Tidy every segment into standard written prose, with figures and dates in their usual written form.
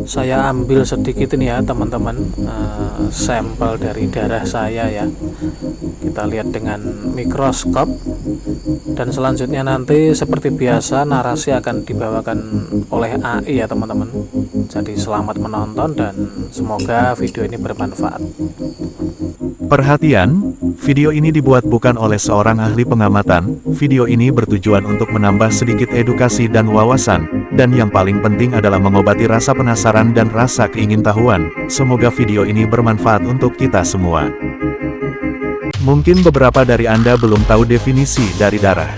Saya ambil sedikit ini ya teman-teman, sampel dari darah saya ya. Kita lihat dengan mikroskop, dan selanjutnya nanti seperti biasa narasi akan dibawakan oleh AI ya teman-teman. Jadi selamat menonton dan semoga video ini bermanfaat. Perhatian, video ini dibuat bukan oleh seorang ahli pengamatan. Video ini bertujuan untuk menambah sedikit edukasi dan wawasan, dan yang paling penting adalah mengobati rasa penasaran dan rasa keingintahuan. Semoga video ini bermanfaat untuk kita semua. Mungkin beberapa dari Anda belum tahu definisi dari darah.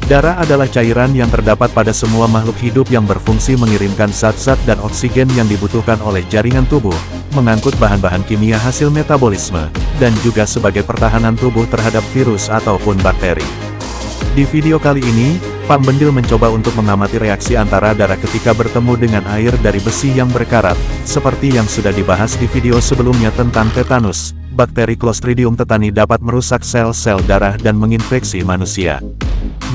Darah adalah cairan yang terdapat pada semua makhluk hidup yang berfungsi mengirimkan zat-zat dan oksigen yang dibutuhkan oleh jaringan tubuh, mengangkut bahan-bahan kimia hasil metabolisme, dan juga sebagai pertahanan tubuh terhadap virus ataupun bakteri. Di video kali ini, Pak Bendil mencoba untuk mengamati reaksi antara darah ketika bertemu dengan air dari besi yang berkarat, seperti yang sudah dibahas di video sebelumnya tentang tetanus. Bakteri Clostridium tetani dapat merusak sel-sel darah dan menginfeksi manusia.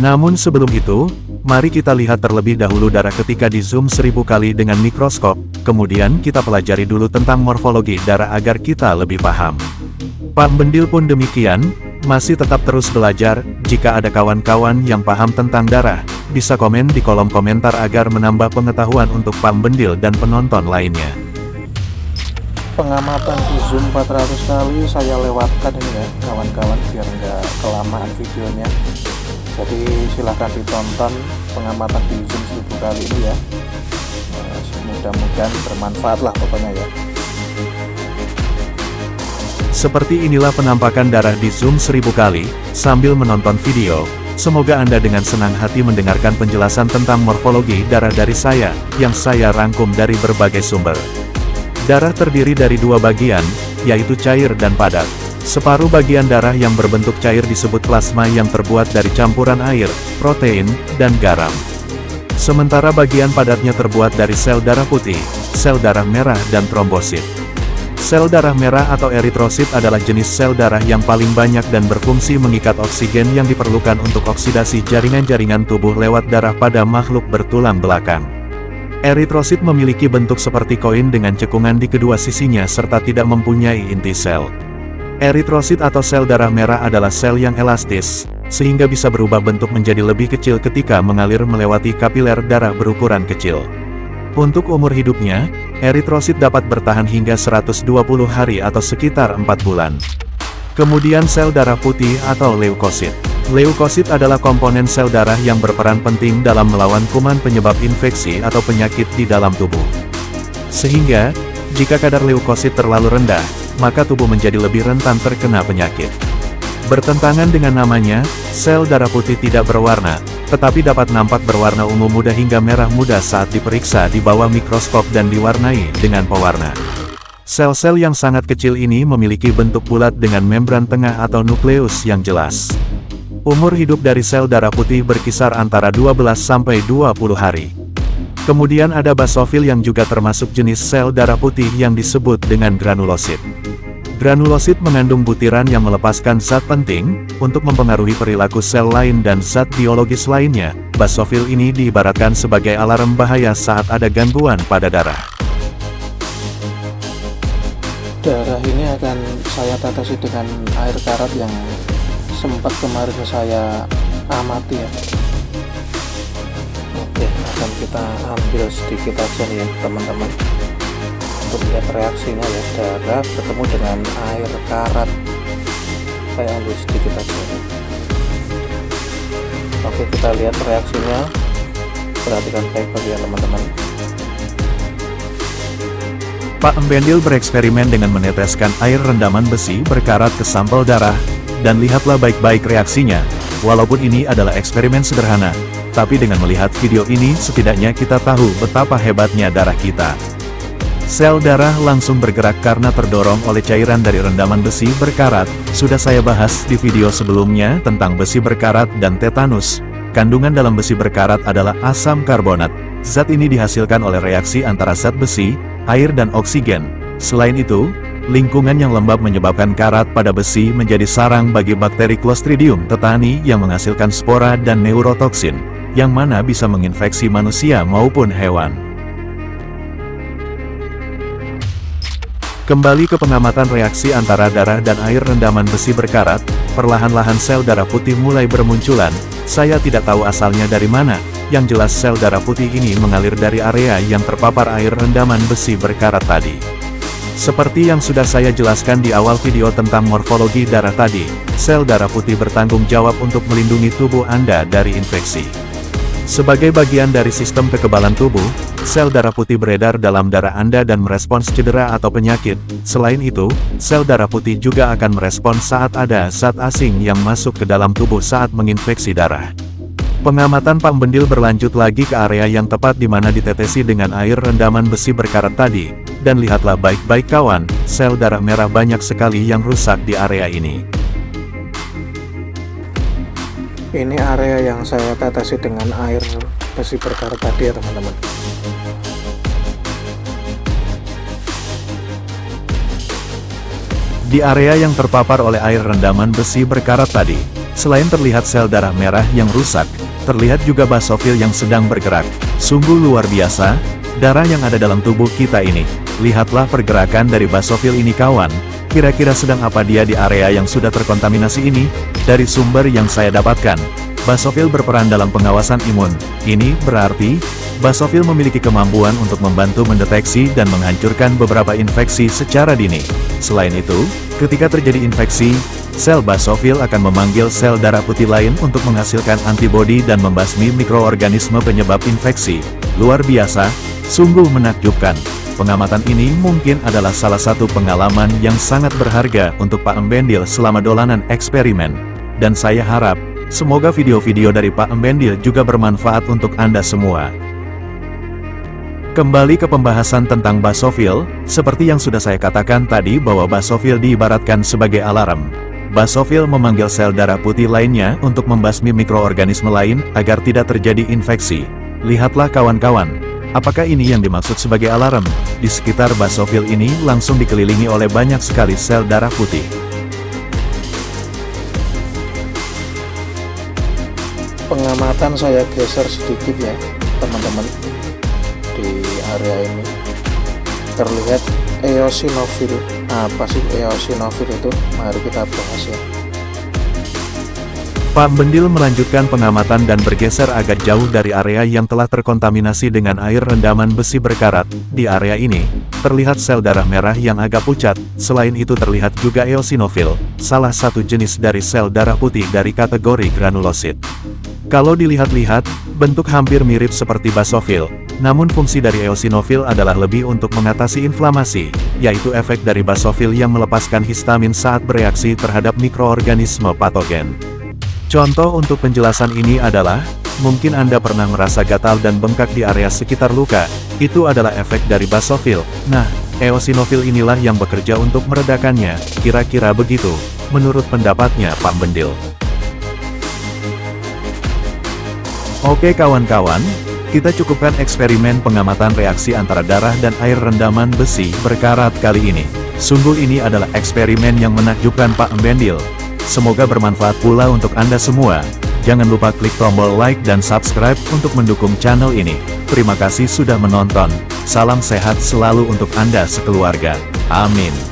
Namun sebelum itu, mari kita lihat terlebih dahulu darah ketika di zoom 1000 kali dengan mikroskop, kemudian kita pelajari dulu tentang morfologi darah agar kita lebih paham. Pak Bendil pun demikian, masih tetap terus belajar. Jika ada kawan-kawan yang paham tentang darah, bisa komen di kolom komentar agar menambah pengetahuan untuk Pak Bendil dan penonton lainnya. Pengamatan di zoom 400 kali saya lewatkan ini ya kawan-kawan, biar nggak kelamaan videonya. Jadi silahkan ditonton pengamatan di zoom 1000 kali ini ya. Mudah-mudahan bermanfaat lah pokoknya ya. Seperti inilah penampakan darah di zoom 1000 kali, sambil menonton video. Semoga Anda dengan senang hati mendengarkan penjelasan tentang morfologi darah dari saya, yang saya rangkum dari berbagai sumber. Darah terdiri dari dua bagian, yaitu cair dan padat. Separuh bagian darah yang berbentuk cair disebut plasma yang terbuat dari campuran air, protein, dan garam. Sementara bagian padatnya terbuat dari sel darah putih, sel darah merah dan trombosit. Sel darah merah atau eritrosit adalah jenis sel darah yang paling banyak dan berfungsi mengikat oksigen yang diperlukan untuk oksidasi jaringan-jaringan tubuh lewat darah pada makhluk bertulang belakang. Eritrosit memiliki bentuk seperti koin dengan cekungan di kedua sisinya serta tidak mempunyai inti sel. Eritrosit atau sel darah merah adalah sel yang elastis, sehingga bisa berubah bentuk menjadi lebih kecil ketika mengalir melewati kapiler darah berukuran kecil. Untuk umur hidupnya, eritrosit dapat bertahan hingga 120 hari atau sekitar 4 bulan. Kemudian sel darah putih atau leukosit. Leukosit adalah komponen sel darah yang berperan penting dalam melawan kuman penyebab infeksi atau penyakit di dalam tubuh. Sehingga, jika kadar leukosit terlalu rendah, maka tubuh menjadi lebih rentan terkena penyakit. Bertentangan dengan namanya, sel darah putih tidak berwarna, tetapi dapat nampak berwarna ungu muda hingga merah muda saat diperiksa di bawah mikroskop dan diwarnai dengan pewarna. Sel-sel yang sangat kecil ini memiliki bentuk bulat dengan membran tengah atau nukleus yang jelas. Umur hidup dari sel darah putih berkisar antara 12 sampai 20 hari. Kemudian ada basofil yang juga termasuk jenis sel darah putih yang disebut dengan granulosit. Granulosit mengandung butiran yang melepaskan zat penting untuk mempengaruhi perilaku sel lain dan zat biologis lainnya. Basofil ini diibaratkan sebagai alarm bahaya saat ada gangguan pada darah. Darah ini akan saya tetesi dengan air karat yang sempat kemarin saya amati ya. Oke, akan kita ambil sedikit aja nih ya teman-teman, untuk lihat reaksinya ya. Darah bertemu dengan air karat, saya ambil sedikit aja. Oke, kita lihat reaksinya, perhatikan baik-baik ya teman-teman. Pak Bendil bereksperimen dengan meneteskan air rendaman besi berkarat ke sampel darah, dan lihatlah baik-baik reaksinya. Walaupun ini adalah eksperimen sederhana, tapi dengan melihat video ini setidaknya kita tahu betapa hebatnya darah kita. Sel darah langsung bergerak karena terdorong oleh cairan dari rendaman besi berkarat. Sudah saya bahas di video sebelumnya tentang besi berkarat dan tetanus. Kandungan dalam besi berkarat adalah asam karbonat. Zat ini dihasilkan oleh reaksi antara zat besi, air dan oksigen. Selain itu, lingkungan yang lembab menyebabkan karat pada besi menjadi sarang bagi bakteri Clostridium tetani yang menghasilkan spora dan neurotoksin, yang mana bisa menginfeksi manusia maupun hewan. Kembali ke pengamatan reaksi antara darah dan air rendaman besi berkarat, perlahan-lahan sel darah putih mulai bermunculan. Saya tidak tahu asalnya dari mana, yang jelas sel darah putih ini mengalir dari area yang terpapar air rendaman besi berkarat tadi. Seperti yang sudah saya jelaskan di awal video tentang morfologi darah tadi, sel darah putih bertanggung jawab untuk melindungi tubuh Anda dari infeksi. Sebagai bagian dari sistem kekebalan tubuh, sel darah putih beredar dalam darah Anda dan merespons cedera atau penyakit. Selain itu, sel darah putih juga akan merespons saat ada zat asing yang masuk ke dalam tubuh saat menginfeksi darah. Pengamatan Pak Bendil berlanjut lagi ke area yang tepat di mana ditetesi dengan air rendaman besi berkarat tadi. Dan lihatlah baik-baik kawan, sel darah merah banyak sekali yang rusak di area ini. Ini area yang saya tetesi dengan air besi berkarat tadi ya teman-teman. Di area yang terpapar oleh air rendaman besi berkarat tadi, selain terlihat sel darah merah yang rusak, terlihat juga basofil yang sedang bergerak. Sungguh luar biasa, darah yang ada dalam tubuh kita ini. Lihatlah pergerakan dari basofil ini kawan. Kira-kira sedang apa dia di area yang sudah terkontaminasi ini? Dari sumber yang saya dapatkan, basofil berperan dalam pengawasan imun. Ini berarti, basofil memiliki kemampuan untuk membantu mendeteksi dan menghancurkan beberapa infeksi secara dini. Selain itu, ketika terjadi infeksi, sel basofil akan memanggil sel darah putih lain untuk menghasilkan antibodi dan membasmi mikroorganisme penyebab infeksi. Luar biasa, sungguh menakjubkan. Pengamatan ini mungkin adalah salah satu pengalaman yang sangat berharga untuk Pak Embendil selama dolanan eksperimen. Dan saya harap, semoga video-video dari Pak Embendil juga bermanfaat untuk Anda semua. Kembali ke pembahasan tentang basofil, seperti yang sudah saya katakan tadi bahwa basofil diibaratkan sebagai alarm. Basofil memanggil sel darah putih lainnya untuk membasmi mikroorganisme lain agar tidak terjadi infeksi. Lihatlah kawan-kawan. Apakah ini yang dimaksud sebagai alarm? Di sekitar basofil ini langsung dikelilingi oleh banyak sekali sel darah putih. Pengamatan saya geser sedikit ya teman-teman. Di area ini terlihat eosinofil. Apa sih eosinofil itu? Mari kita bahas ya. Pak Bendil melanjutkan pengamatan dan bergeser agak jauh dari area yang telah terkontaminasi dengan air rendaman besi berkarat. Di area ini, terlihat sel darah merah yang agak pucat. Selain itu terlihat juga eosinofil, salah satu jenis dari sel darah putih dari kategori granulosit. Kalau dilihat-lihat, bentuk hampir mirip seperti basofil. Namun fungsi dari eosinofil adalah lebih untuk mengatasi inflamasi, yaitu efek dari basofil yang melepaskan histamin saat bereaksi terhadap mikroorganisme patogen. Contoh untuk penjelasan ini adalah, mungkin Anda pernah merasa gatal dan bengkak di area sekitar luka, itu adalah efek dari basofil. Nah, eosinofil inilah yang bekerja untuk meredakannya, kira-kira begitu, menurut pendapatnya Pak Bendil. Oke kawan-kawan, kita cukupkan eksperimen pengamatan reaksi antara darah dan air rendaman besi berkarat kali ini. Sungguh ini adalah eksperimen yang menakjubkan Pak Embendil. Semoga bermanfaat pula untuk Anda semua. Jangan lupa klik tombol like dan subscribe untuk mendukung channel ini. Terima kasih sudah menonton. Salam sehat selalu untuk Anda sekeluarga. Amin.